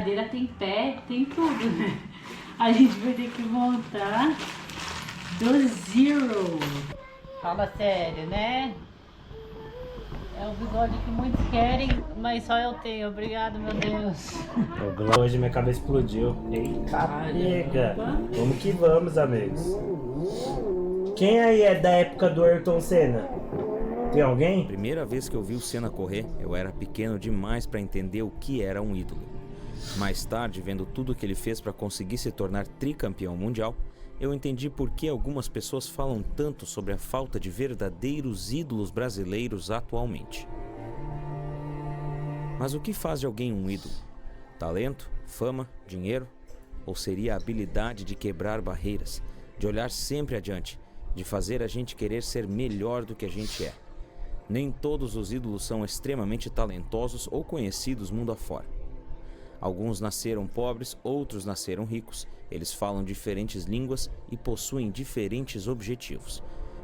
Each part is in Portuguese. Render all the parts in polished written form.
cadeira tem pé, tem tudo, né? A gente vai ter que montar do zero. Fala sério, né? É o bigode que muitos querem, mas só eu tenho. Obrigado, meu Deus. Hoje minha cabeça explodiu. Eita, pega! Vamos que vamos, amigos. Quem aí é da época do Ayrton Senna? Tem alguém? Primeira vez que eu vi o Senna correr, eu era pequeno demais para entender o que era um ídolo. Mais tarde, vendo tudo que ele fez para conseguir se tornar tricampeão mundial, eu entendi por que algumas pessoas falam tanto sobre a falta de verdadeiros ídolos brasileiros atualmente. Mas o que faz de alguém um ídolo? Talento, fama, dinheiro? Ou seria a habilidade de quebrar barreiras, de olhar sempre adiante, de fazer a gente querer ser melhor do que a gente é? Nem todos os ídolos são extremamente talentosos ou conhecidos mundo afora. Alguns nasceram pobres, outros nasceram ricos. Eles falam diferentes línguas e possuem diferentes objetivos.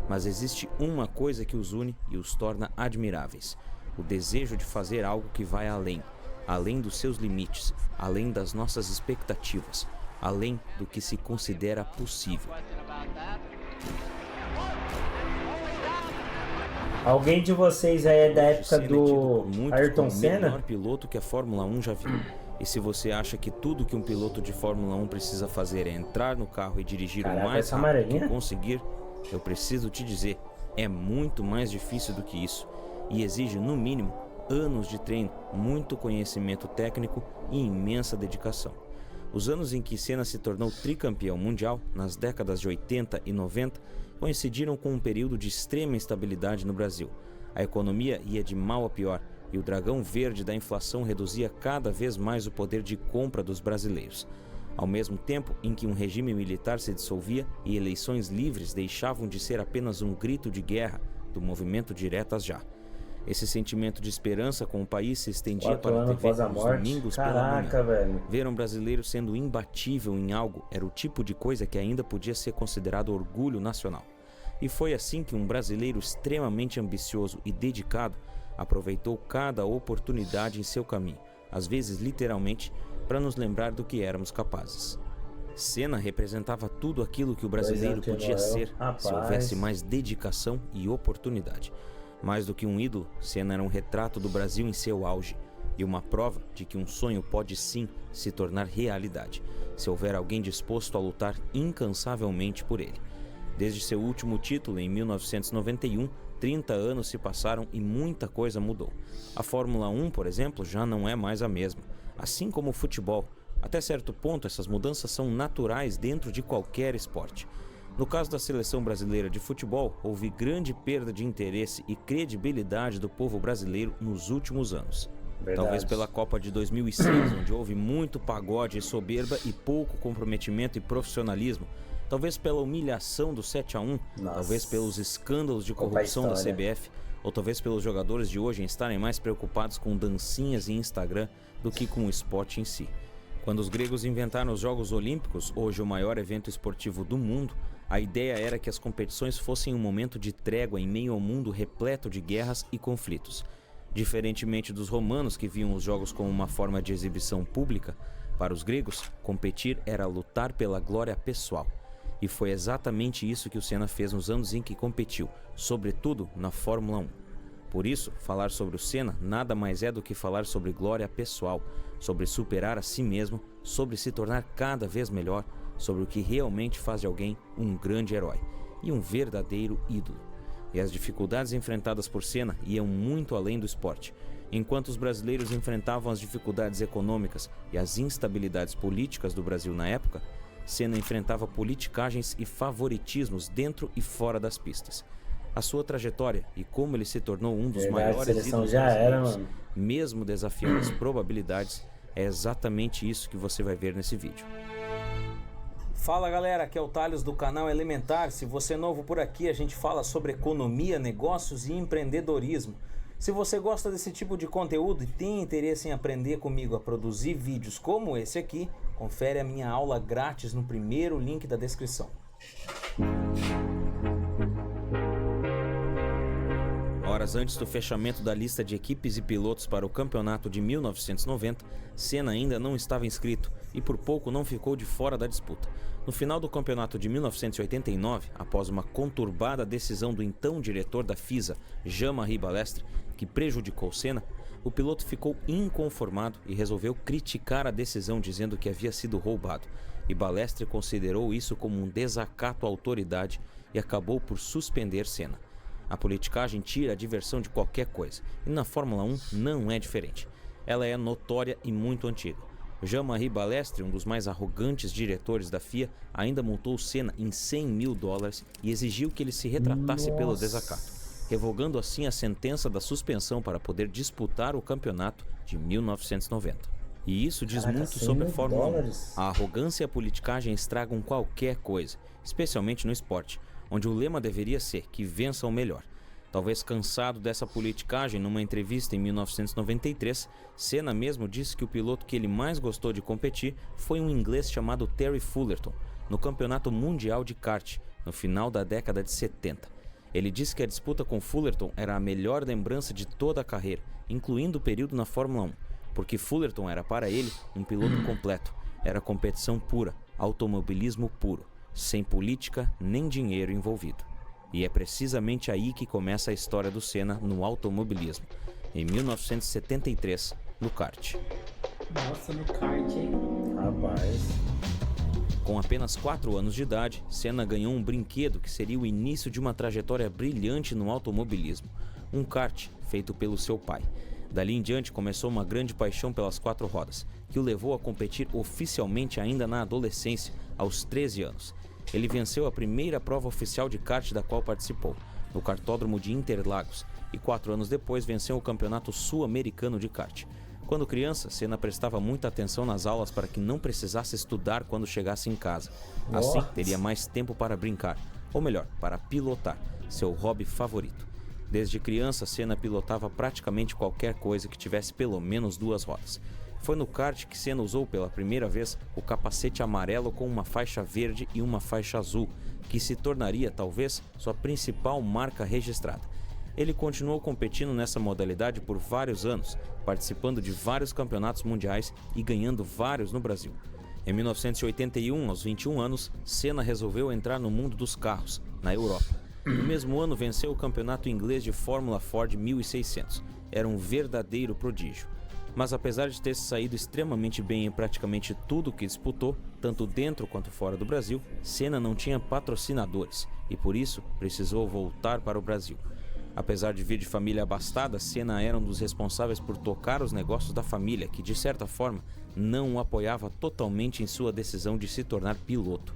Mas existe uma coisa que os une e os torna admiráveis: o desejo de fazer algo que vai além, além dos seus limites, além das nossas expectativas, além do que se considera possível. Alguém de vocês aí é da época do Ayrton Senna? O melhor piloto que a Fórmula 1 já viu. E se você acha que tudo que um piloto de Fórmula 1 precisa fazer é entrar no carro e dirigir o mais rápido que conseguir, eu preciso te dizer, é muito mais difícil do que isso. E exige, no mínimo, anos de treino, muito conhecimento técnico e imensa dedicação. Os anos em que Senna se tornou tricampeão mundial, nas décadas de 80 e 90, coincidiram com um período de extrema instabilidade no Brasil. A economia ia de mal a pior e o dragão verde da inflação reduzia cada vez mais o poder de compra dos brasileiros. Ao mesmo tempo em que um regime militar se dissolvia e eleições livres deixavam de ser apenas um grito de guerra do movimento Diretas Já. Esse sentimento de esperança com o país se estendia para a TV nos domingos pela manhã. Ver um brasileiro sendo imbatível em algo era o tipo de coisa que ainda podia ser considerado orgulho nacional. E foi assim que um brasileiro extremamente ambicioso e dedicado aproveitou cada oportunidade em seu caminho, às vezes literalmente, para nos lembrar do que éramos capazes. Senna representava tudo aquilo que o brasileiro podia ser se houvesse mais dedicação e oportunidade. Mais do que um ídolo, Senna era um retrato do Brasil em seu auge e uma prova de que um sonho pode sim se tornar realidade, se houver alguém disposto a lutar incansavelmente por ele. Desde seu último título em 1991, 30 anos se passaram e muita coisa mudou. A Fórmula 1, por exemplo, já não é mais a mesma, assim como o futebol. Até certo ponto, essas mudanças são naturais dentro de qualquer esporte. No caso da seleção brasileira de futebol, houve grande perda de interesse e credibilidade do povo brasileiro nos últimos anos. Talvez pela Copa de 2006, onde houve muito pagode e soberba e pouco comprometimento e profissionalismo. Talvez pela humilhação do 7-1, talvez pelos escândalos de corrupção da CBF, ou talvez pelos jogadores de hoje estarem mais preocupados com dancinhas e Instagram do que com o esporte em si. Quando os gregos inventaram os Jogos Olímpicos, hoje o maior evento esportivo do mundo, a ideia era que as competições fossem um momento de trégua em meio ao mundo repleto de guerras e conflitos. Diferentemente dos romanos, que viam os jogos como uma forma de exibição pública, para os gregos, competir era lutar pela glória pessoal. E foi exatamente isso que o Senna fez nos anos em que competiu, sobretudo na Fórmula 1. Por isso, falar sobre o Senna nada mais é do que falar sobre glória pessoal, sobre superar a si mesmo, sobre se tornar cada vez melhor, sobre o que realmente faz de alguém um grande herói e um verdadeiro ídolo. E as dificuldades enfrentadas por Senna iam muito além do esporte. Enquanto os brasileiros enfrentavam as dificuldades econômicas e as instabilidades políticas do Brasil na época, Senna enfrentava politicagens e favoritismos dentro e fora das pistas. A sua trajetória e como ele se tornou um dos maiores ídolos brasileiros, mesmo desafiando as probabilidades, é exatamente isso que você vai ver nesse vídeo. Fala galera, aqui é o Thales do canal Elementar. Se você é novo por aqui, a gente fala sobre economia, negócios e empreendedorismo. Se você gosta desse tipo de conteúdo e tem interesse em aprender comigo a produzir vídeos como esse aqui, confere a minha aula grátis no primeiro link da descrição. Horas antes do fechamento da lista de equipes e pilotos para o campeonato de 1990, Senna ainda não estava inscrito e por pouco não ficou de fora da disputa. No final do campeonato de 1989, após uma conturbada decisão do então diretor da FISA, Jean-Marie Balestre, que prejudicou Senna, o piloto ficou inconformado e resolveu criticar a decisão, dizendo que havia sido roubado. E Balestre considerou isso como um desacato à autoridade e acabou por suspender Senna. A politicagem tira a diversão de qualquer coisa, e na Fórmula 1 não é diferente. Ela é notória e muito antiga. Jean-Marie Balestre, um dos mais arrogantes diretores da FIA, ainda multou Senna em $100 mil e exigiu que ele se retratasse pelo desacato, revogando assim a sentença da suspensão para poder disputar o campeonato de 1990. E isso diz muito sobre a Fórmula 1. A arrogância e a politicagem estragam qualquer coisa, especialmente no esporte, onde o lema deveria ser que vença o melhor. Talvez cansado dessa politicagem, numa entrevista em 1993, Senna mesmo disse que o piloto que ele mais gostou de competir foi um inglês chamado Terry Fullerton, no Campeonato Mundial de Kart, no final da década de 70. Ele disse que a disputa com Fullerton era a melhor lembrança de toda a carreira, incluindo o período na Fórmula 1, porque Fullerton era para ele um piloto completo, era competição pura, automobilismo puro, sem política nem dinheiro envolvido. E é precisamente aí que começa a história do Senna no automobilismo, em 1973, no kart. Nossa, no kart, hein? Rapaz. Com apenas 4 anos de idade, Senna ganhou um brinquedo que seria o início de uma trajetória brilhante no automobilismo, um kart feito pelo seu pai. Dali em diante começou uma grande paixão pelas 4 rodas, que o levou a competir oficialmente ainda na adolescência, aos 13 anos. Ele venceu a primeira prova oficial de kart da qual participou, no kartódromo de Interlagos, e 4 anos depois venceu o campeonato sul-americano de kart. Quando criança, Senna prestava muita atenção nas aulas para que não precisasse estudar quando chegasse em casa. Assim, teria mais tempo para brincar, ou melhor, para pilotar, seu hobby favorito. Desde criança, Senna pilotava praticamente qualquer coisa que tivesse pelo menos 2 rodas. Foi no kart que Senna usou pela primeira vez o capacete amarelo com uma faixa verde e uma faixa azul, que se tornaria talvez sua principal marca registrada. Ele continuou competindo nessa modalidade por vários anos, participando de vários campeonatos mundiais e ganhando vários no Brasil. Em 1981, aos 21 anos, Senna resolveu entrar no mundo dos carros, na Europa. No mesmo ano, venceu o campeonato inglês de Fórmula Ford 1600. Era um verdadeiro prodígio. Mas apesar de ter saído extremamente bem em praticamente tudo que disputou, tanto dentro quanto fora do Brasil, Senna não tinha patrocinadores e por isso precisou voltar para o Brasil. Apesar de vir de família abastada, Senna era um dos responsáveis por tocar os negócios da família, que de certa forma não o apoiava totalmente em sua decisão de se tornar piloto.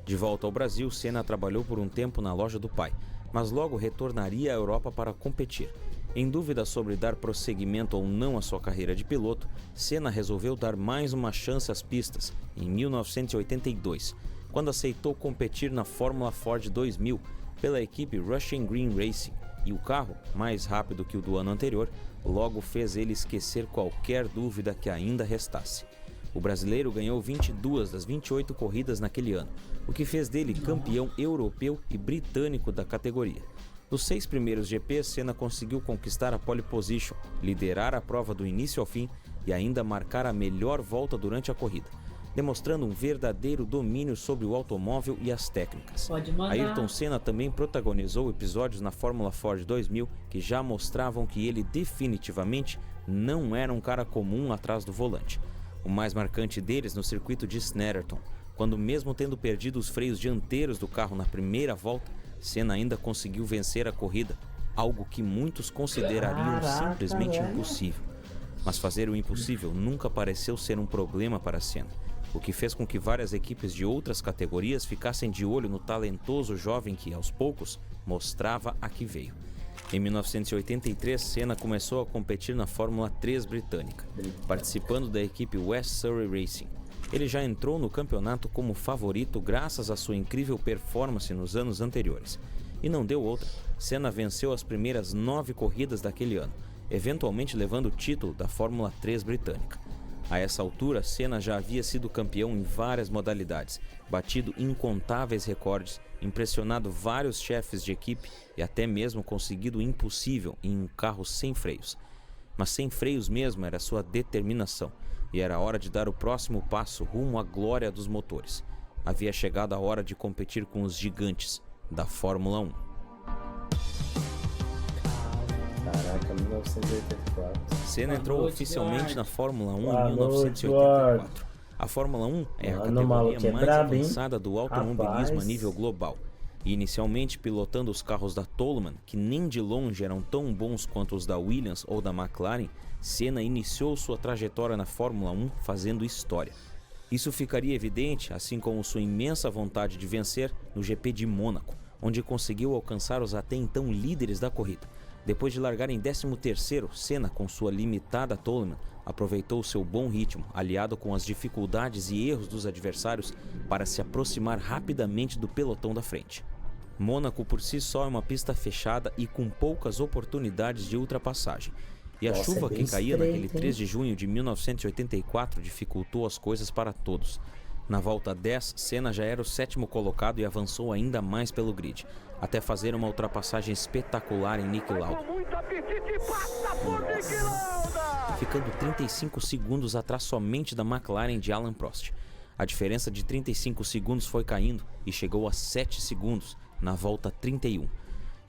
De volta ao Brasil, Senna trabalhou por um tempo na loja do pai, mas logo retornaria à Europa para competir. Em dúvida sobre dar prosseguimento ou não à sua carreira de piloto, Senna resolveu dar mais uma chance às pistas, em 1982, quando aceitou competir na Fórmula Ford 2000 pela equipe Russian Green Racing, e o carro, mais rápido que o do ano anterior, logo fez ele esquecer qualquer dúvida que ainda restasse. O brasileiro ganhou 22 das 28 corridas naquele ano, o que fez dele campeão europeu e britânico da categoria. Nos 6 primeiros GPs, Senna conseguiu conquistar a pole position, liderar a prova do início ao fim e ainda marcar a melhor volta durante a corrida, demonstrando um verdadeiro domínio sobre o automóvel e as técnicas. Ayrton Senna também protagonizou episódios na Fórmula Ford 2000 que já mostravam que ele definitivamente não era um cara comum atrás do volante. O mais marcante deles no circuito de Snetterton, quando mesmo tendo perdido os freios dianteiros do carro na primeira volta, Senna ainda conseguiu vencer a corrida, algo que muitos considerariam simplesmente impossível. Mas fazer o impossível nunca pareceu ser um problema para Senna, o que fez com que várias equipes de outras categorias ficassem de olho no talentoso jovem que, aos poucos, mostrava a que veio. Em 1983, Senna começou a competir na Fórmula 3 britânica, participando da equipe West Surrey Racing. Ele já entrou no campeonato como favorito graças à sua incrível performance nos anos anteriores. E não deu outra, Senna venceu as primeiras 9 corridas daquele ano, eventualmente levando o título da Fórmula 3 britânica. A essa altura, Senna já havia sido campeão em várias modalidades, batido incontáveis recordes, impressionado vários chefes de equipe e até mesmo conseguido o impossível em um carro sem freios. Mas sem freios mesmo era sua determinação, e era hora de dar o próximo passo rumo à glória dos motores. Havia chegado a hora de competir com os gigantes da Fórmula 1. Caraca, 1984. Senna entrou oficialmente na Fórmula 1 em 1984. A Fórmula 1 é a categoria mais avançada do automobilismo a nível global. E inicialmente pilotando os carros da Toleman, que nem de longe eram tão bons quanto os da Williams ou da McLaren, Senna iniciou sua trajetória na Fórmula 1 fazendo história. Isso ficaria evidente, assim como sua imensa vontade de vencer, no GP de Mônaco, onde conseguiu alcançar os até então líderes da corrida. Depois de largar em 13º, Senna, com sua limitada Toleman, aproveitou seu bom ritmo, aliado com as dificuldades e erros dos adversários, para se aproximar rapidamente do pelotão da frente. Mônaco por si só é uma pista fechada e com poucas oportunidades de ultrapassagem. E a chuva que caía naquele 3 de junho de 1984 dificultou as coisas para todos. Na volta 10, Senna já era o 7º colocado e avançou ainda mais pelo grid, até fazer uma ultrapassagem espetacular em Niki Lauda, ficando 35 segundos atrás somente da McLaren de Alain Prost. A diferença de 35 segundos foi caindo e chegou a 7 segundos na volta 31.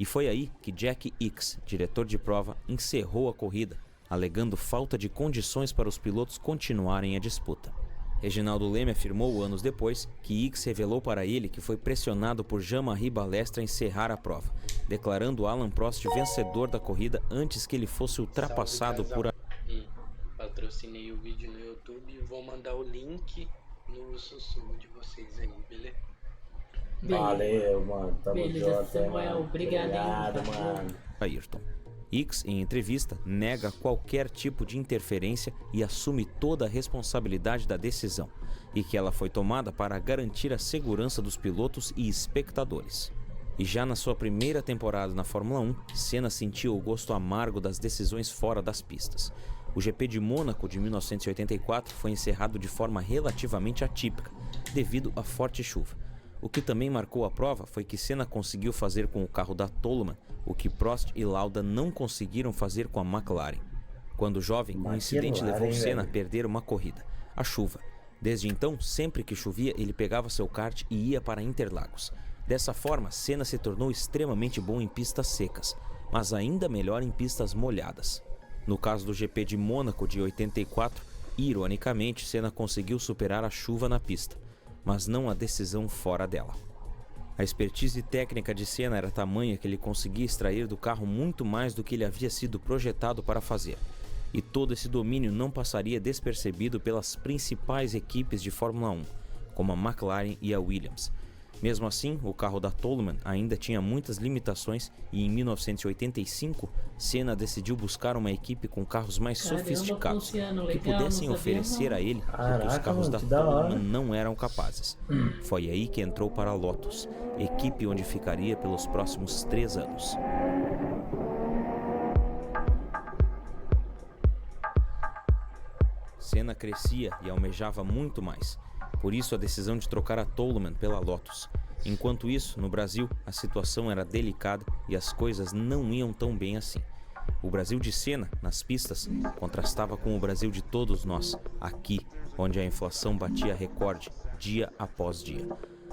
E foi aí que Jack Ickx, diretor de prova, encerrou a corrida, alegando falta de condições para os pilotos continuarem a disputa. Reginaldo Leme afirmou anos depois que Ickx revelou para ele que foi pressionado por Jean-Marie Balestre a encerrar a prova, declarando Alain Prost vencedor da corrida antes que ele fosse ultrapassado por... Patrocinei o vídeo no YouTube e vou mandar o link no sussurro de vocês aí, beleza? Valeu, mano. Tamo Beleza, junto, Samuel. mano. Obrigado, mano. Ayrton. Ickx, em entrevista, nega qualquer tipo de interferência e assume toda a responsabilidade da decisão, e que ela foi tomada para garantir a segurança dos pilotos e espectadores. E já na sua primeira temporada na Fórmula 1, Senna sentiu o gosto amargo das decisões fora das pistas. O GP de Mônaco de 1984 foi encerrado de forma relativamente atípica, devido à forte chuva. O que também marcou a prova foi que Senna conseguiu fazer com o carro da Toleman o que Prost e Lauda não conseguiram fazer com a McLaren. Quando jovem, um incidente levou Senna a perder uma corrida: a chuva. Desde então, sempre que chovia, ele pegava seu kart e ia para Interlagos. Dessa forma, Senna se tornou extremamente bom em pistas secas, mas ainda melhor em pistas molhadas. No caso do GP de Mônaco de 84, ironicamente, Senna conseguiu superar a chuva na pista, mas não a decisão fora dela. A expertise técnica de Senna era tamanha que ele conseguia extrair do carro muito mais do que ele havia sido projetado para fazer. E todo esse domínio não passaria despercebido pelas principais equipes de Fórmula 1, como a McLaren e a Williams. Mesmo assim, o carro da Toleman ainda tinha muitas limitações e em 1985, Senna decidiu buscar uma equipe com carros mais sofisticados que pudessem oferecer a ele o que os carros da Toleman não eram capazes. Foi aí que entrou para a Lotus, equipe onde ficaria pelos próximos 3 anos. Senna crescia e almejava muito mais. Por isso a decisão de trocar a Toleman pela Lotus. Enquanto isso, no Brasil, a situação era delicada e as coisas não iam tão bem assim. O Brasil de Senna, nas pistas, contrastava com o Brasil de todos nós, aqui, onde a inflação batia recorde, dia após dia.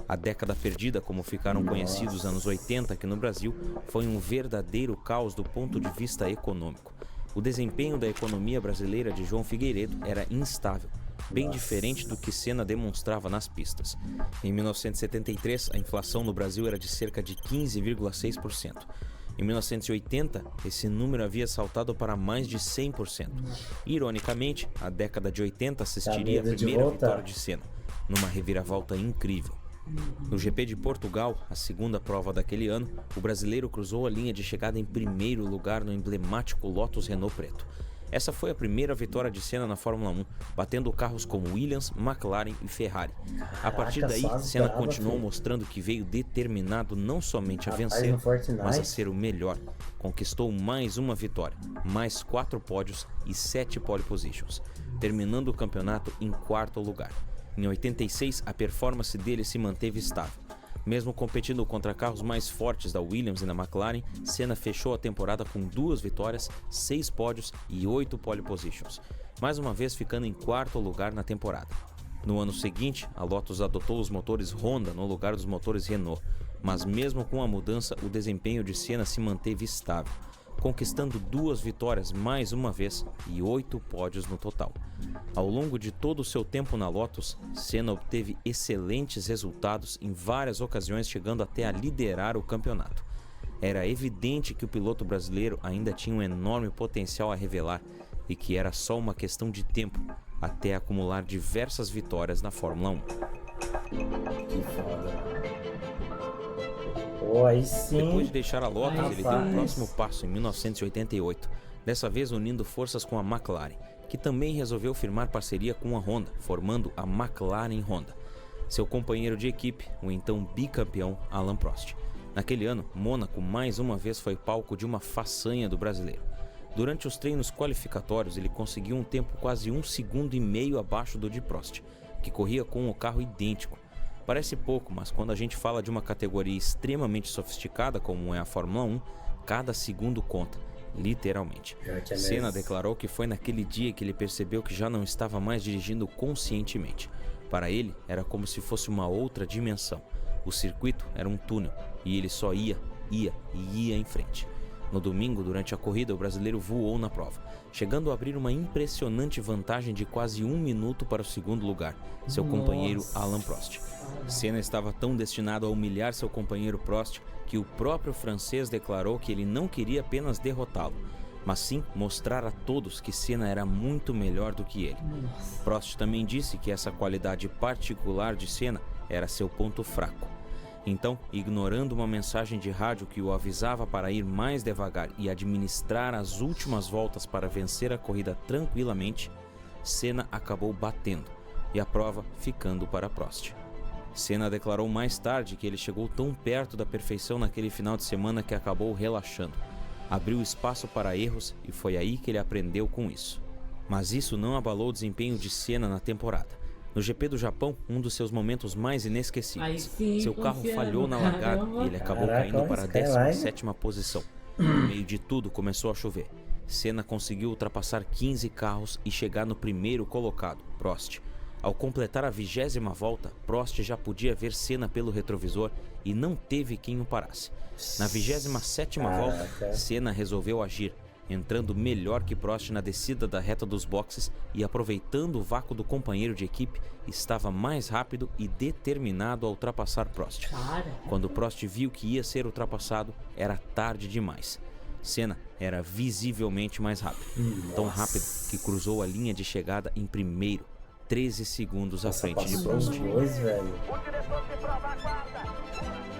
A década perdida, como ficaram conhecidos os anos 80 aqui no Brasil, foi um verdadeiro caos do ponto de vista econômico. O desempenho da economia brasileira de João Figueiredo era instável, bem diferente do que Senna demonstrava nas pistas. Em 1973, a inflação no Brasil era de cerca de 15,6%. Em 1980, esse número havia saltado para mais de 100%. Ironicamente, a década de 80 assistiria a primeira vitória de Senna, numa reviravolta incrível. No GP de Portugal, a segunda prova daquele ano, o brasileiro cruzou a linha de chegada em primeiro lugar no emblemático Lotus Renault preto. Essa foi a primeira vitória de Senna na Fórmula 1, batendo carros como Williams, McLaren e Ferrari. A partir daí, Senna continuou mostrando que veio determinado não somente a vencer, mas a ser o melhor. Conquistou mais uma vitória, mais 4 pódios e 7 pole positions, terminando o campeonato em 4º lugar. Em 86, a performance dele se manteve estável. Mesmo competindo contra carros mais fortes da Williams e da McLaren, Senna fechou a temporada com 2 vitórias, 6 pódios e 8 pole positions, mais uma vez ficando em 4º lugar na temporada. No ano seguinte, a Lotus adotou os motores Honda no lugar dos motores Renault, mas mesmo com a mudança, o desempenho de Senna se manteve estável, conquistando 2 vitórias mais uma vez e 8 pódios no total. Ao longo de todo o seu tempo na Lotus, Senna obteve excelentes resultados em várias ocasiões, chegando até a liderar o campeonato. Era evidente que o piloto brasileiro ainda tinha um enorme potencial a revelar e que era só uma questão de tempo até acumular diversas vitórias na Fórmula 1. Que foda. Aí sim. Depois de deixar a Lotus, ele deu o próximo passo em 1988, dessa vez unindo forças com a McLaren, que também resolveu firmar parceria com a Honda, formando a McLaren Honda. Seu companheiro de equipe, o então bicampeão Alain Prost. Naquele ano, Mônaco mais uma vez foi palco de uma façanha do brasileiro. Durante os treinos qualificatórios, ele conseguiu um tempo quase 1,5 segundos abaixo do de Prost, que corria com o carro idêntico. Parece pouco, mas quando a gente fala de uma categoria extremamente sofisticada como é a Fórmula 1, cada segundo conta, literalmente. Senna declarou que foi naquele dia que ele percebeu que já não estava mais dirigindo conscientemente. Para ele, era como se fosse uma outra dimensão. O circuito era um túnel e ele só ia em frente. No domingo, durante a corrida, o brasileiro voou na prova, chegando a abrir uma impressionante vantagem de quase 1 minuto para o segundo lugar, seu companheiro Alain Prost. Senna estava tão destinado a humilhar seu companheiro Prost que o próprio francês declarou que ele não queria apenas derrotá-lo, mas sim mostrar a todos que Senna era muito melhor do que ele. Prost também disse que essa qualidade particular de Senna era seu ponto fraco. Então, ignorando uma mensagem de rádio que o avisava para ir mais devagar e administrar as últimas voltas para vencer a corrida tranquilamente, Senna acabou batendo e a prova ficando para Prost. Senna declarou mais tarde que ele chegou tão perto da perfeição naquele final de semana que acabou relaxando. Abriu espaço para erros e foi aí que ele aprendeu com isso. Mas isso não abalou o desempenho de Senna na temporada. No GP do Japão, um dos seus momentos mais inesquecíveis. Seu carro falhou na largada e ele acabou caindo para a 17ª posição. No meio de tudo, começou a chover. Senna conseguiu ultrapassar 15 carros e chegar no primeiro colocado, Prost. Ao completar a 20ª volta, Prost já podia ver Senna pelo retrovisor e não teve quem o parasse. Na 27ª volta, Senna resolveu agir, entrando melhor que Prost na descida da reta dos boxes e aproveitando o vácuo do companheiro de equipe, estava mais rápido e determinado a ultrapassar Prost. Quando Prost viu que ia ser ultrapassado, era tarde demais. Senna era visivelmente mais rápido, tão rápido que cruzou a linha de chegada em primeiro, 13 segundos à frente de Prost.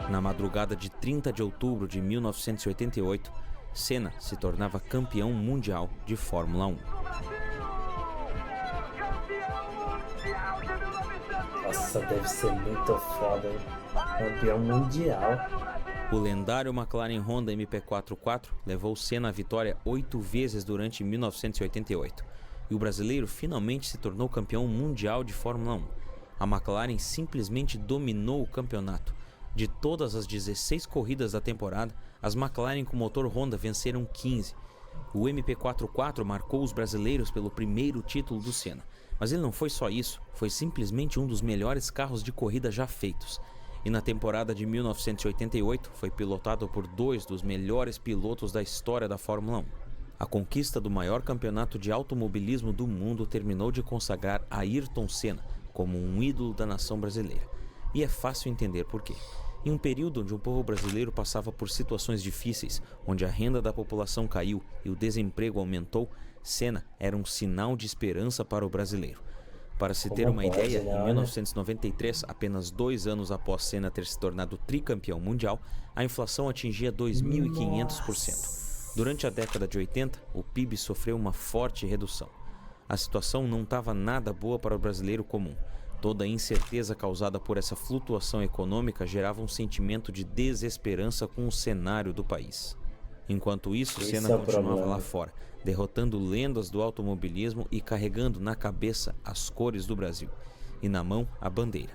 Na madrugada de 30 de outubro de 1988, Senna se tornava campeão mundial de Fórmula 1. Nossa, deve ser muito foda, hein? Campeão mundial. O lendário McLaren Honda MP44 levou Senna à vitória 8 vezes durante 1988. E o brasileiro finalmente se tornou campeão mundial de Fórmula 1. A McLaren simplesmente dominou o campeonato. De todas as 16 corridas da temporada, as McLaren com motor Honda venceram 15. O MP44 marcou os brasileiros pelo primeiro título do Senna. Mas ele não foi só isso, foi simplesmente um dos melhores carros de corrida já feitos. E na temporada de 1988 foi pilotado por 2 dos melhores pilotos da história da Fórmula 1. A conquista do maior campeonato de automobilismo do mundo terminou de consagrar Ayrton Senna como um ídolo da nação brasileira. E é fácil entender por quê. Em um período onde o povo brasileiro passava por situações difíceis, onde a renda da população caiu e o desemprego aumentou, Senna era um sinal de esperança para o brasileiro. Para se ter uma ideia, em 1993, apenas 2 anos após Senna ter se tornado tricampeão mundial, a inflação atingia 2.500%. Durante a década de 80, o PIB sofreu uma forte redução. A situação não estava nada boa para o brasileiro comum. Toda a incerteza causada por essa flutuação econômica gerava um sentimento de desesperança com o cenário do país. Enquanto isso, Senna continuava lá fora, derrotando lendas do automobilismo e carregando na cabeça as cores do Brasil, e na mão a bandeira.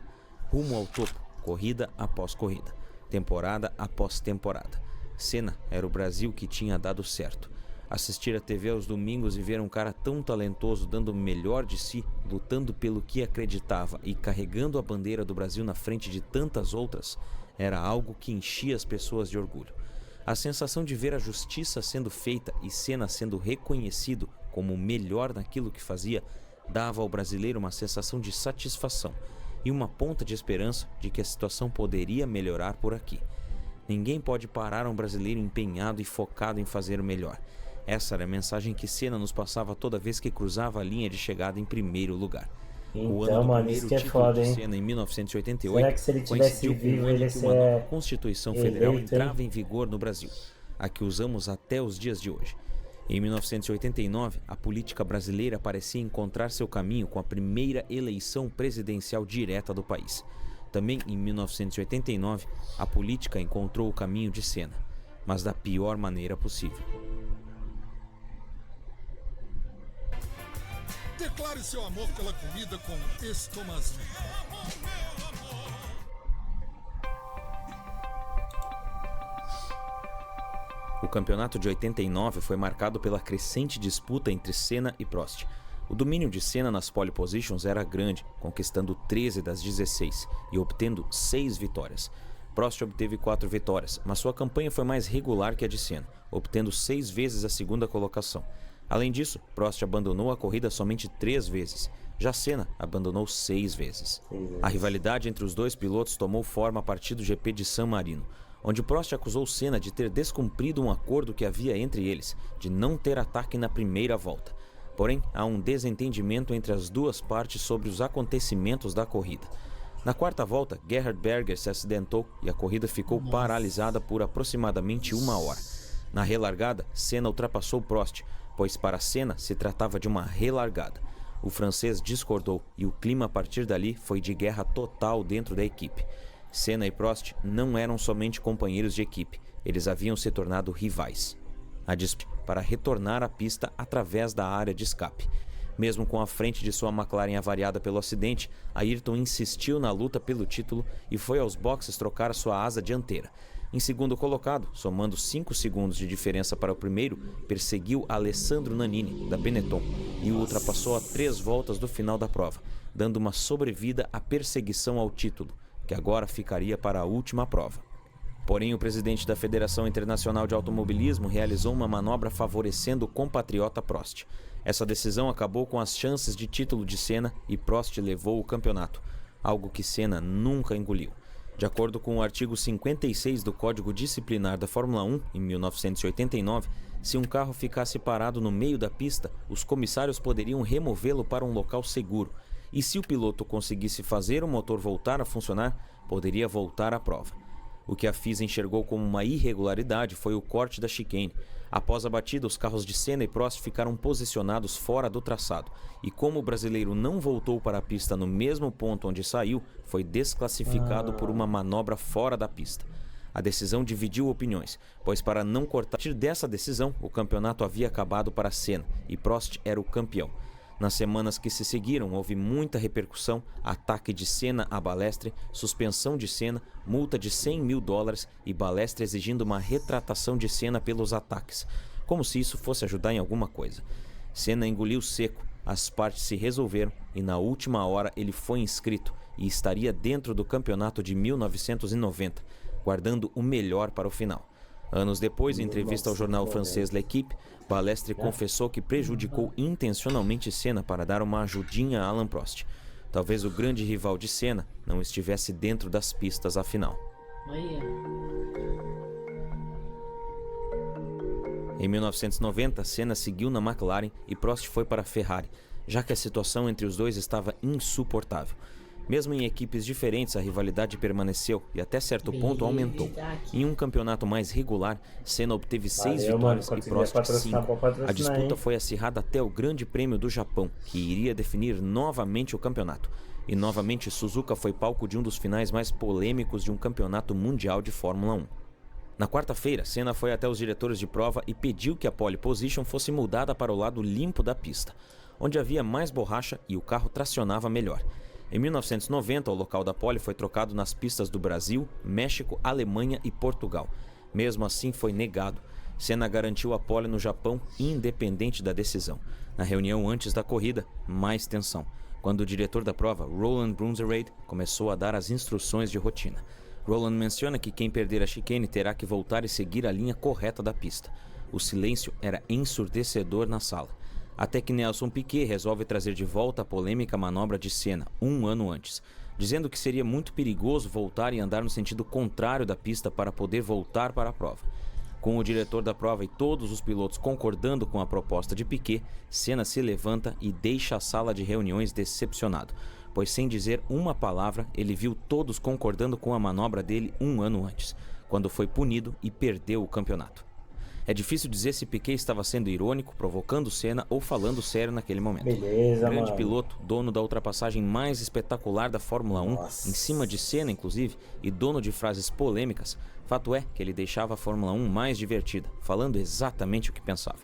Rumo ao topo, corrida após corrida, temporada após temporada. Senna era o Brasil que tinha dado certo. Assistir a TV aos domingos e ver um cara tão talentoso dando o melhor de si, lutando pelo que acreditava e carregando a bandeira do Brasil na frente de tantas outras, era algo que enchia as pessoas de orgulho. A sensação de ver a justiça sendo feita e Senna sendo reconhecido como o melhor naquilo que fazia, dava ao brasileiro uma sensação de satisfação e uma ponta de esperança de que a situação poderia melhorar por aqui. Ninguém pode parar um brasileiro empenhado e focado em fazer o melhor. Essa era a mensagem que Senna nos passava toda vez que cruzava a linha de chegada em primeiro lugar. O ano do primeiro título de Senna, em 1988, será que se ele tivesse vivo, ele que uma nova Constituição Federal entrava em vigor no Brasil, a que usamos até os dias de hoje. Em 1989, a política brasileira parecia encontrar seu caminho com a primeira eleição presidencial direta do país. Também em 1989, a política encontrou o caminho de Senna, mas da pior maneira possível. Declare seu amor pela comida com Estomazinho. O campeonato de 89 foi marcado pela crescente disputa entre Senna e Prost. O domínio de Senna nas pole positions era grande, conquistando 13 das 16 e obtendo 6 vitórias. Prost obteve 4 vitórias, mas sua campanha foi mais regular que a de Senna, obtendo 6 vezes a segunda colocação. Além disso, Prost abandonou a corrida somente 3 vezes. Já Senna abandonou 6 vezes. A rivalidade entre os dois pilotos tomou forma a partir do GP de San Marino, onde Prost acusou Senna de ter descumprido um acordo que havia entre eles, de não ter ataque na primeira volta. Porém, há um desentendimento entre as duas partes sobre os acontecimentos da corrida. Na quarta volta, Gerhard Berger se acidentou e a corrida ficou paralisada por aproximadamente 1 hora. Na relargada, Senna ultrapassou Prost, pois para Senna se tratava de uma relargada. O francês discordou e o clima a partir dali foi de guerra total dentro da equipe. Senna e Prost não eram somente companheiros de equipe, eles haviam se tornado rivais. A disputa para retornar à pista através da área de escape. Mesmo com a frente de sua McLaren avariada pelo acidente, Ayrton insistiu na luta pelo título e foi aos boxes trocar sua asa dianteira. Em segundo colocado, somando 5 segundos de diferença para o primeiro, perseguiu Alessandro Nannini, da Benetton, e o ultrapassou a 3 voltas do final da prova, dando uma sobrevida à perseguição ao título, que agora ficaria para a última prova. Porém, o presidente da Federação Internacional de Automobilismo realizou uma manobra favorecendo o compatriota Prost. Essa decisão acabou com as chances de título de Senna e Prost levou o campeonato, algo que Senna nunca engoliu. De acordo com o artigo 56 do Código Disciplinar da Fórmula 1, em 1989, se um carro ficasse parado no meio da pista, os comissários poderiam removê-lo para um local seguro. E se o piloto conseguisse fazer o motor voltar a funcionar, poderia voltar à prova. O que a FIA enxergou como uma irregularidade foi o corte da chicane. Após a batida, os carros de Senna e Prost ficaram posicionados fora do traçado, e como o brasileiro não voltou para a pista no mesmo ponto onde saiu, foi desclassificado por uma manobra fora da pista. A decisão dividiu opiniões, pois para não cortar a partir dessa decisão, o campeonato havia acabado para Senna, e Prost era o campeão. Nas semanas que se seguiram, houve muita repercussão, ataque de Senna a Balestre, suspensão de Senna, multa de $100 mil e Balestre exigindo uma retratação de Senna pelos ataques, como se isso fosse ajudar em alguma coisa. Senna engoliu seco, as partes se resolveram e na última hora ele foi inscrito e estaria dentro do campeonato de 1990, guardando o melhor para o final. Anos depois, em entrevista ao jornal francês L'Équipe, Balestre confessou que prejudicou intencionalmente Senna para dar uma ajudinha a Alain Prost. Talvez o grande rival de Senna não estivesse dentro das pistas afinal. Em 1990, Senna seguiu na McLaren e Prost foi para a Ferrari, já que a situação entre os dois estava insuportável. Mesmo em equipes diferentes, a rivalidade permaneceu e até certo ponto aumentou. Em um campeonato mais regular, Senna obteve 6 vitórias e Prost 5. A disputa foi acirrada até o Grande Prêmio do Japão, que iria definir novamente o campeonato. E novamente Suzuka foi palco de um dos finais mais polêmicos de um campeonato mundial de Fórmula 1. Na quarta-feira, Senna foi até os diretores de prova e pediu que a pole position fosse mudada para o lado limpo da pista, onde havia mais borracha e o carro tracionava melhor. Em 1990, o local da pole foi trocado nas pistas do Brasil, México, Alemanha e Portugal. Mesmo assim, foi negado. Senna garantiu a pole no Japão, independente da decisão. Na reunião antes da corrida, mais tensão, quando o diretor da prova, Roland Brunzereit, começou a dar as instruções de rotina. Roland menciona que quem perder a chicane terá que voltar e seguir a linha correta da pista. O silêncio era ensurdecedor na sala. Até que Nelson Piquet resolve trazer de volta a polêmica manobra de Senna, um ano antes, dizendo que seria muito perigoso voltar e andar no sentido contrário da pista para poder voltar para a prova. Com o diretor da prova e todos os pilotos concordando com a proposta de Piquet, Senna se levanta e deixa a sala de reuniões decepcionado, pois sem dizer uma palavra, ele viu todos concordando com a manobra dele um ano antes, quando foi punido e perdeu o campeonato. É difícil dizer se Piquet estava sendo irônico, provocando Senna ou falando sério naquele momento. Beleza, Grande mano. piloto, dono da ultrapassagem mais espetacular da Fórmula 1, Nossa. em cima de Senna inclusive, e dono de frases polêmicas, fato é que ele deixava a Fórmula 1 mais divertida, falando exatamente o que pensava.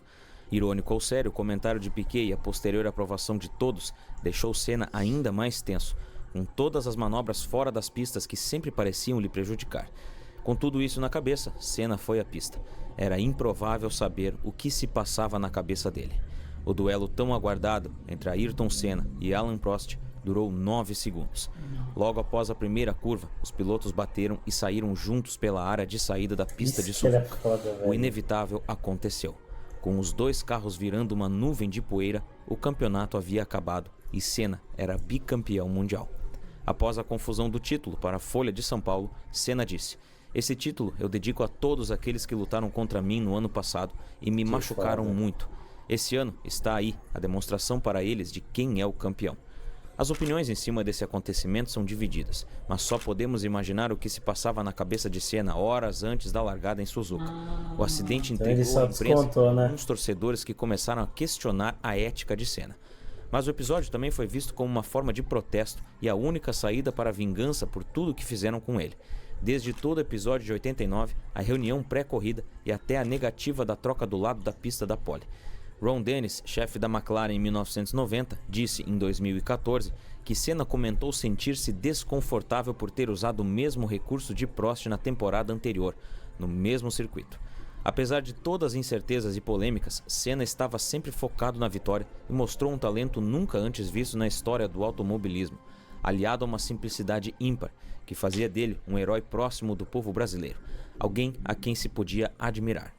Irônico ou sério, o comentário de Piquet e a posterior aprovação de todos deixou Senna ainda mais tenso, com todas as manobras fora das pistas que sempre pareciam lhe prejudicar. Com tudo isso na cabeça, Senna foi à pista. Era improvável saber o que se passava na cabeça dele. O duelo tão aguardado entre Ayrton Senna e Alain Prost durou 9 segundos. Logo após a primeira curva, os pilotos bateram e saíram juntos pela área de saída da pista de Suzuka. O inevitável aconteceu. Com os dois carros virando uma nuvem de poeira, o campeonato havia acabado e Senna era bicampeão mundial. Após a confusão do título para a Folha de São Paulo, Senna disse: "Esse título eu dedico a todos aqueles que lutaram contra mim no ano passado e me machucaram muito. Esse ano está aí a demonstração para eles de quem é o campeão." As opiniões em cima desse acontecimento são divididas, mas só podemos imaginar o que se passava na cabeça de Senna horas antes da largada em Suzuka. O acidente intrigou a imprensa e alguns torcedores que começaram a questionar a ética de Senna. Mas o episódio também foi visto como uma forma de protesto e a única saída para a vingança por tudo que fizeram com ele. Desde todo o episódio de 89, a reunião pré-corrida e até a negativa da troca do lado da pista da pole. Ron Dennis, chefe da McLaren em 1990, disse em 2014 que Senna comentou sentir-se desconfortável por ter usado o mesmo recurso de Prost na temporada anterior, no mesmo circuito. Apesar de todas as incertezas e polêmicas, Senna estava sempre focado na vitória e mostrou um talento nunca antes visto na história do automobilismo, aliado a uma simplicidade ímpar, que fazia dele um herói próximo do povo brasileiro, alguém a quem se podia admirar.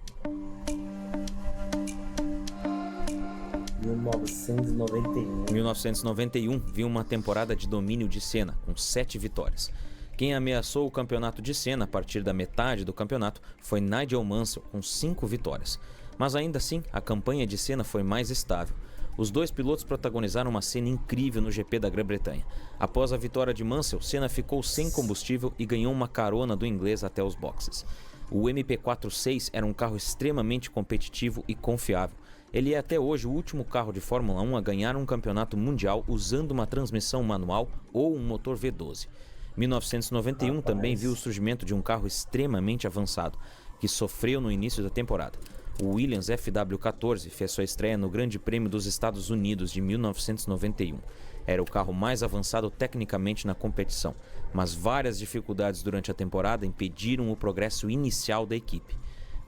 1991 viu uma temporada de domínio de Senna, com 7 vitórias. Quem ameaçou o campeonato de Senna a partir da metade do campeonato foi Nigel Mansell, com 5 vitórias. Mas ainda assim, a campanha de Senna foi mais estável. Os dois pilotos protagonizaram uma cena incrível no GP da Grã-Bretanha. Após a vitória de Mansell, Senna ficou sem combustível e ganhou uma carona do inglês até os boxes. O MP46 era um carro extremamente competitivo e confiável. Ele é até hoje o último carro de Fórmula 1 a ganhar um campeonato mundial usando uma transmissão manual ou um motor V12. 1991 também viu o surgimento de um carro extremamente avançado, que sofreu no início da temporada. O Williams FW14 fez sua estreia no Grande Prêmio dos Estados Unidos de 1991. Era o carro mais avançado tecnicamente na competição, mas várias dificuldades durante a temporada impediram o progresso inicial da equipe.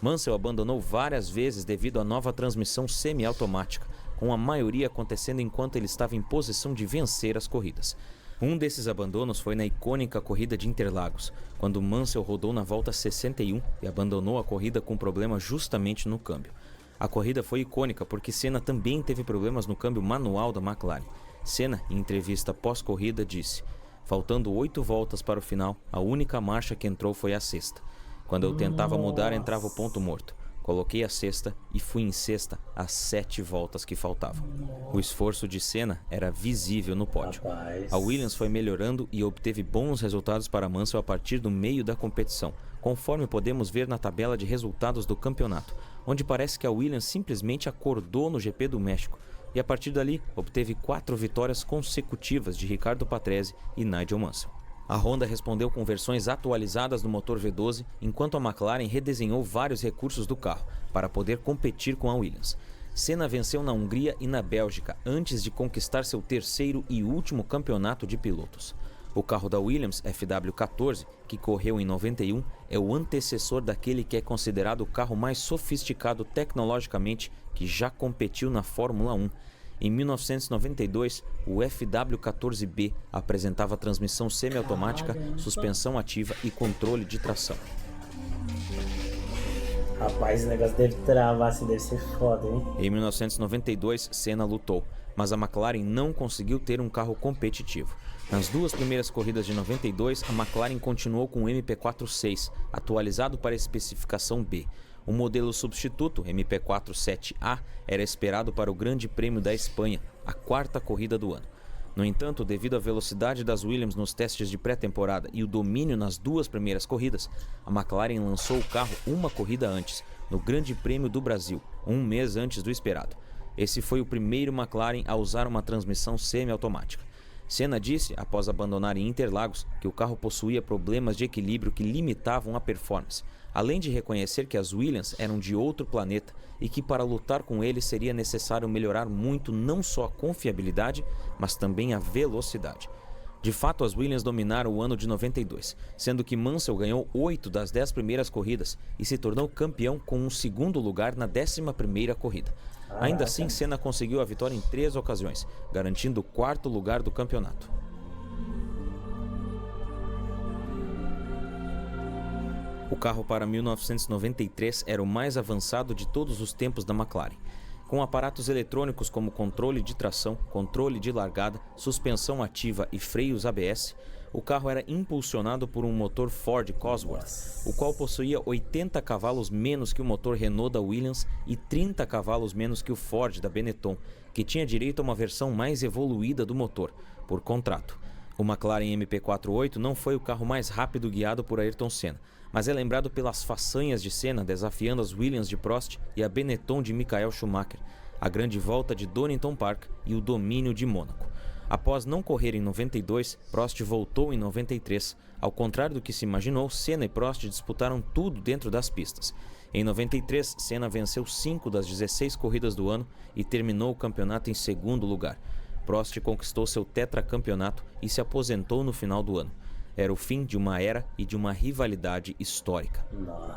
Mansell abandonou várias vezes devido à nova transmissão semiautomática, com a maioria acontecendo enquanto ele estava em posição de vencer as corridas. Um desses abandonos foi na icônica corrida de Interlagos, quando Mansell rodou na volta 61 e abandonou a corrida com problema justamente no câmbio. A corrida foi icônica porque Senna também teve problemas no câmbio manual da McLaren. Senna, em entrevista pós-corrida, disse: "Faltando 8 voltas para o final, a única marcha que entrou foi a sexta. Quando eu tentava mudar, entrava o ponto morto. Coloquei a cesta e fui em sexta as 7 voltas que faltavam. O esforço de Senna era visível no pódio. A Williams foi melhorando e obteve bons resultados para Mansell a partir do meio da competição, conforme podemos ver na tabela de resultados do campeonato, onde parece que a Williams simplesmente acordou no GP do México e a partir dali obteve 4 vitórias consecutivas de Riccardo Patrese e Nigel Mansell. A Honda respondeu com versões atualizadas do motor V12, enquanto a McLaren redesenhou vários recursos do carro para poder competir com a Williams. Senna venceu na Hungria e na Bélgica antes de conquistar seu terceiro e último campeonato de pilotos. O carro da Williams, FW14, que correu em 91, é o antecessor daquele que é considerado o carro mais sofisticado tecnologicamente que já competiu na Fórmula 1. Em 1992, o FW14B apresentava transmissão semiautomática, suspensão ativa e controle de tração. Rapaz, esse negócio deve travar, assim, deve ser foda, hein? Em 1992, Senna lutou, mas a McLaren não conseguiu ter um carro competitivo. Nas 2 primeiras corridas de 92, a McLaren continuou com o MP4-6, atualizado para a especificação B. O modelo substituto, MP4-7A, era esperado para o Grande Prêmio da Espanha, a 4ª corrida do ano. No entanto, devido à velocidade das Williams nos testes de pré-temporada e o domínio nas 2 primeiras corridas, a McLaren lançou o carro uma corrida antes, no Grande Prêmio do Brasil, 1 mês antes do esperado. Esse foi o primeiro McLaren a usar uma transmissão semiautomática. Senna disse, após abandonar em Interlagos, que o carro possuía problemas de equilíbrio que limitavam a performance, além de reconhecer que as Williams eram de outro planeta e que para lutar com eles seria necessário melhorar muito não só a confiabilidade, mas também a velocidade. De fato, as Williams dominaram o ano de 92, sendo que Mansell ganhou 8 das 10 primeiras corridas e se tornou campeão com um 2º lugar na 11ª corrida. Ainda assim, Senna conseguiu a vitória em 3 ocasiões, garantindo o 4º lugar do campeonato. O carro para 1993 era o mais avançado de todos os tempos da McLaren. Com aparatos eletrônicos como controle de tração, controle de largada, suspensão ativa e freios ABS, o carro era impulsionado por um motor Ford Cosworth, o qual possuía 80 cavalos menos que o motor Renault da Williams e 30 cavalos menos que o Ford da Benetton, que tinha direito a uma versão mais evoluída do motor, por contrato. O McLaren MP48 não foi o carro mais rápido guiado por Ayrton Senna, mas é lembrado pelas façanhas de Senna desafiando as Williams de Prost e a Benetton de Michael Schumacher, a grande volta de Donington Park e o domínio de Mônaco. Após não correr em 92, Prost voltou em 93. Ao contrário do que se imaginou, Senna e Prost disputaram tudo dentro das pistas. Em 93, Senna venceu 5 das 16 corridas do ano e terminou o campeonato em 2º lugar. Prost conquistou seu tetracampeonato e se aposentou no final do ano. Era o fim de uma era e de uma rivalidade histórica.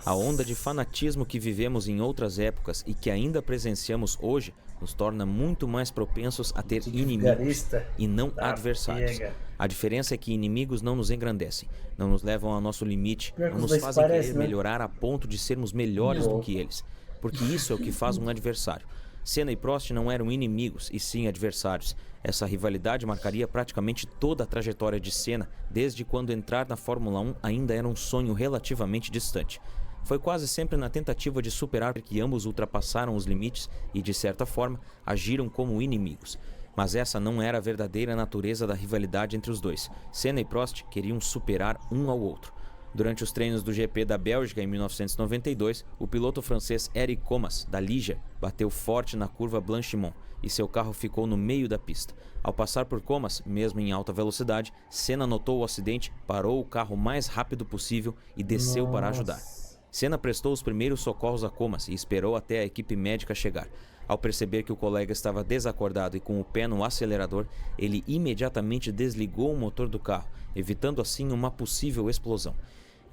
A onda de fanatismo que vivemos em outras épocas e que ainda presenciamos hoje nos torna muito mais propensos a ter inimigos e não adversários. A diferença é que inimigos não nos engrandecem, não nos levam ao nosso limite, não nos fazem querer melhorar a ponto de sermos melhores do que eles, porque isso é o que faz um adversário. Senna e Prost não eram inimigos, e sim adversários. Essa rivalidade marcaria praticamente toda a trajetória de Senna, desde quando entrar na Fórmula 1 ainda era um sonho relativamente distante. Foi quase sempre na tentativa de superar que ambos ultrapassaram os limites e, de certa forma, agiram como inimigos. Mas essa não era a verdadeira natureza da rivalidade entre os dois. Senna e Prost queriam superar um ao outro. Durante os treinos do GP da Bélgica em 1992, o piloto francês Eric Comas, da Ligier, bateu forte na curva Blanchimont e seu carro ficou no meio da pista. Ao passar por Comas, mesmo em alta velocidade, Senna notou o acidente, parou o carro o mais rápido possível e desceu para ajudar. Senna prestou os primeiros socorros a Comas e esperou até a equipe médica chegar. Ao perceber que o colega estava desacordado e com o pé no acelerador, ele imediatamente desligou o motor do carro, evitando assim uma possível explosão.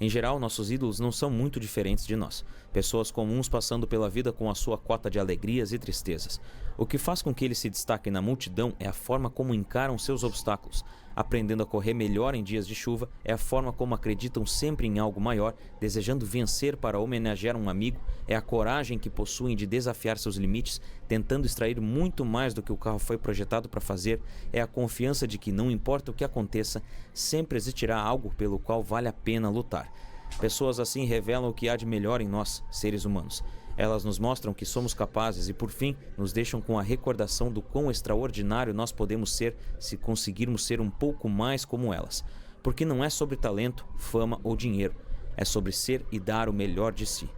Em geral, nossos ídolos não são muito diferentes de nós. Pessoas comuns passando pela vida com a sua cota de alegrias e tristezas. O que faz com que eles se destaquem na multidão é a forma como encaram seus obstáculos. Aprendendo a correr melhor em dias de chuva, é a forma como acreditam sempre em algo maior, desejando vencer para homenagear um amigo, é a coragem que possuem de desafiar seus limites, tentando extrair muito mais do que o carro foi projetado para fazer, é a confiança de que não importa o que aconteça, sempre existirá algo pelo qual vale a pena lutar. Pessoas assim revelam o que há de melhor em nós, seres humanos. Elas nos mostram que somos capazes e, por fim, nos deixam com a recordação do quão extraordinário nós podemos ser se conseguirmos ser um pouco mais como elas. Porque não é sobre talento, fama ou dinheiro. É sobre ser e dar o melhor de si.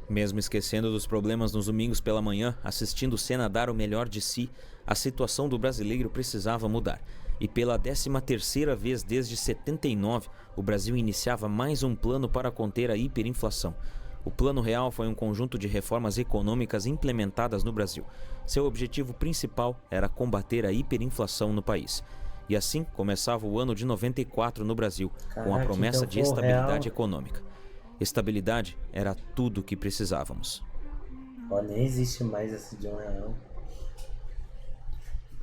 Mesmo esquecendo dos problemas nos domingos pela manhã, assistindo Senna dar o melhor de si, a situação do brasileiro precisava mudar. E pela 13ª vez desde 79, o Brasil iniciava mais um plano para conter a hiperinflação. O Plano Real foi um conjunto de reformas econômicas implementadas no Brasil. Seu objetivo principal era combater a hiperinflação no país. E assim começava o ano de 94 no Brasil, com a promessa de estabilidade econômica. Estabilidade era tudo o que precisávamos. Ó, nem existe mais esse de R$1.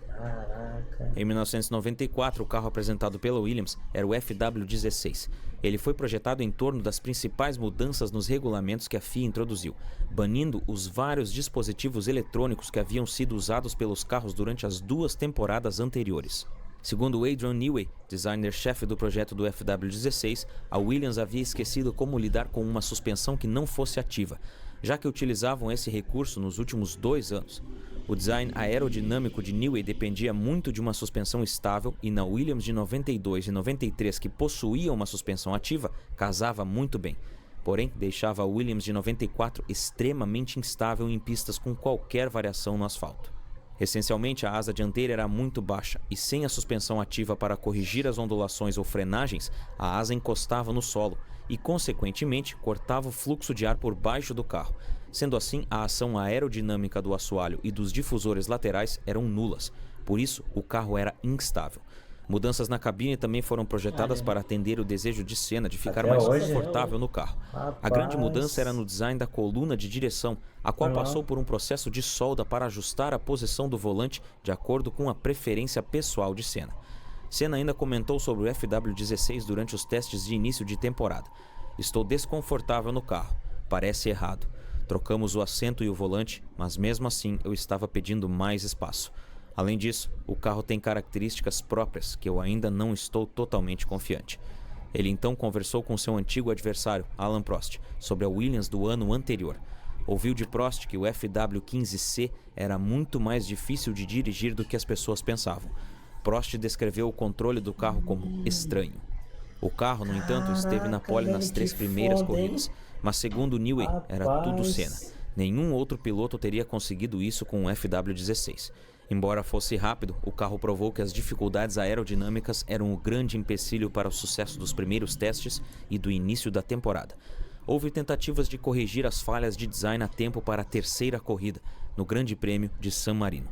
Caraca. Em 1994, o carro apresentado pela Williams era o FW16. Ele foi projetado em torno das principais mudanças nos regulamentos que a FIA introduziu, banindo os vários dispositivos eletrônicos que haviam sido usados pelos carros durante as 2 temporadas anteriores. Segundo Adrian Newey, designer-chefe do projeto do FW16, a Williams havia esquecido como lidar com uma suspensão que não fosse ativa, já que utilizavam esse recurso nos últimos 2 anos. O design aerodinâmico de Newey dependia muito de uma suspensão estável e na Williams de 92 e 93, que possuía uma suspensão ativa, casava muito bem. Porém, deixava a Williams de 94 extremamente instável em pistas com qualquer variação no asfalto. Essencialmente, a asa dianteira era muito baixa e sem a suspensão ativa para corrigir as ondulações ou frenagens, a asa encostava no solo e, consequentemente, cortava o fluxo de ar por baixo do carro. Sendo assim, a ação aerodinâmica do assoalho e dos difusores laterais eram nulas. Por isso, o carro era instável. Mudanças na cabine também foram projetadas para atender o desejo de Senna de ficar mais confortável no carro. A grande mudança era no design da coluna de direção, a qual passou por um processo de solda para ajustar a posição do volante de acordo com a preferência pessoal de Senna. Senna ainda comentou sobre o FW16 durante os testes de início de temporada. Estou desconfortável no carro. Parece errado. Trocamos o assento e o volante, mas mesmo assim eu estava pedindo mais espaço. Além disso, o carro tem características próprias que eu ainda não estou totalmente confiante. Ele então conversou com seu antigo adversário, Alain Prost, sobre a Williams do ano anterior. Ouviu de Prost que o FW15C era muito mais difícil de dirigir do que as pessoas pensavam. Prost descreveu o controle do carro como estranho. O carro, no entanto, esteve na pole nas 3 primeiras corridas, mas segundo Newey, era tudo Senna. Nenhum outro piloto teria conseguido isso com o FW16. Embora fosse rápido, o carro provou que as dificuldades aerodinâmicas eram o grande empecilho para o sucesso dos primeiros testes e do início da temporada. Houve tentativas de corrigir as falhas de design a tempo para a 3ª corrida, no Grande Prêmio de San Marino.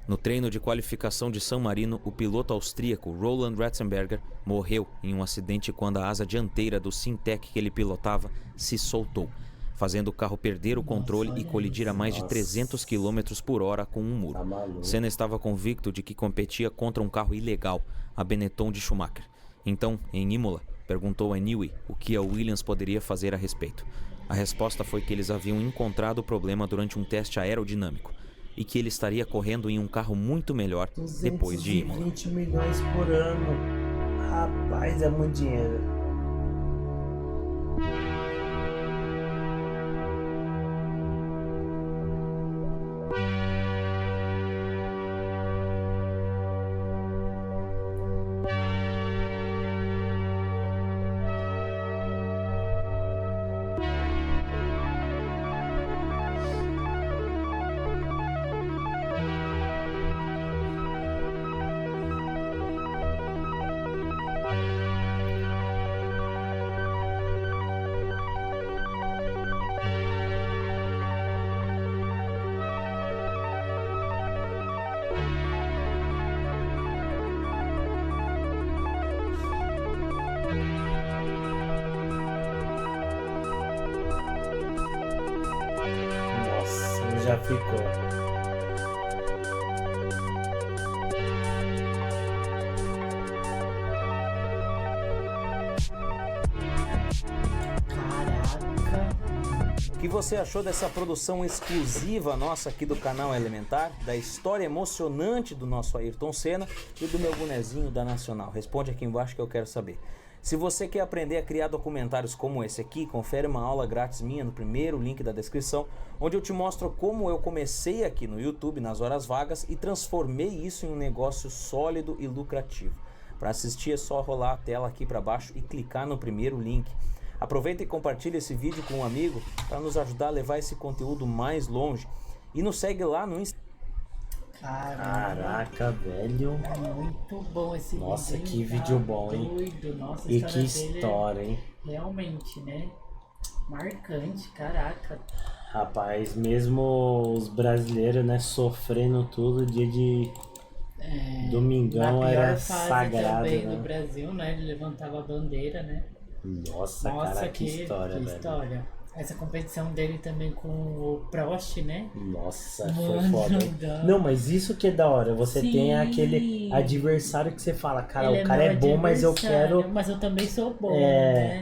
No treino de qualificação de San Marino, o piloto austríaco Roland Ratzenberger morreu em um acidente quando a asa dianteira do Syntec que ele pilotava se soltou, fazendo o carro perder o controle e colidir a mais de 300 km por hora com um muro. Senna estava convicto de que competia contra um carro ilegal, a Benetton de Schumacher. Então, em Imola, perguntou a Newey o que a Williams poderia fazer a respeito. A resposta foi que eles haviam encontrado o problema durante um teste aerodinâmico e que ele estaria correndo em um carro muito melhor depois de Imola. 220 milhões por ano. Rapaz, é muito dinheiro. Já ficou. O que você achou dessa produção exclusiva nossa aqui do canal Elementar, da história emocionante do nosso Ayrton Senna e do meu bonezinho da Nacional? Responde aqui embaixo que eu quero saber. Se você quer aprender a criar documentários como esse aqui, confere uma aula grátis minha no primeiro link da descrição, onde eu te mostro como eu comecei aqui no YouTube nas horas vagas e transformei isso em um negócio sólido e lucrativo. Para assistir é só rolar a tela aqui para baixo e clicar no primeiro link. Aproveita e compartilha esse vídeo com um amigo para nos ajudar a levar esse conteúdo mais longe. E nos segue lá no Instagram. Caraca, velho. Muito bom esse vídeo. Nossa, que hein? vídeo bom, hein? Doido. Nossa, a E que dele história, hein? realmente, né? Marcante, caraca. Rapaz, mesmo os brasileiros, né, sofrendo tudo, dia de domingão na pior era fase sagrado, também né? do Brasil, né? Ele levantava a bandeira, né? Nossa, cara, que história, que velho. história. Essa competição dele também com o Prost, né? Nossa, Mano, foi foda. Não, mas isso que é da hora. Você Sim. tem aquele adversário que você fala, cara, Ele o cara meu é bom, mas eu adversário, quero... Mas eu também sou bom, É. né?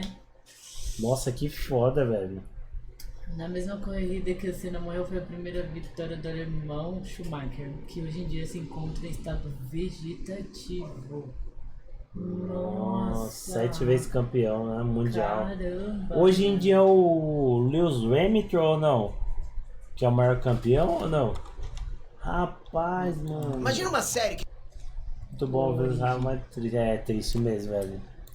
Nossa, que foda, velho. Na mesma corrida que o Senna morreu foi a primeira vitória do alemão Schumacher, que hoje em dia se encontra em estado vegetativo. Nossa, 7 vezes campeão, né? Mundial. Caramba. Hoje em dia é o Lewis Hamilton ou não? Que é o maior campeão ou não? Rapaz, mano. Imagina uma série que... Muito bom ver o Real Madrid. É triste mesmo, velho.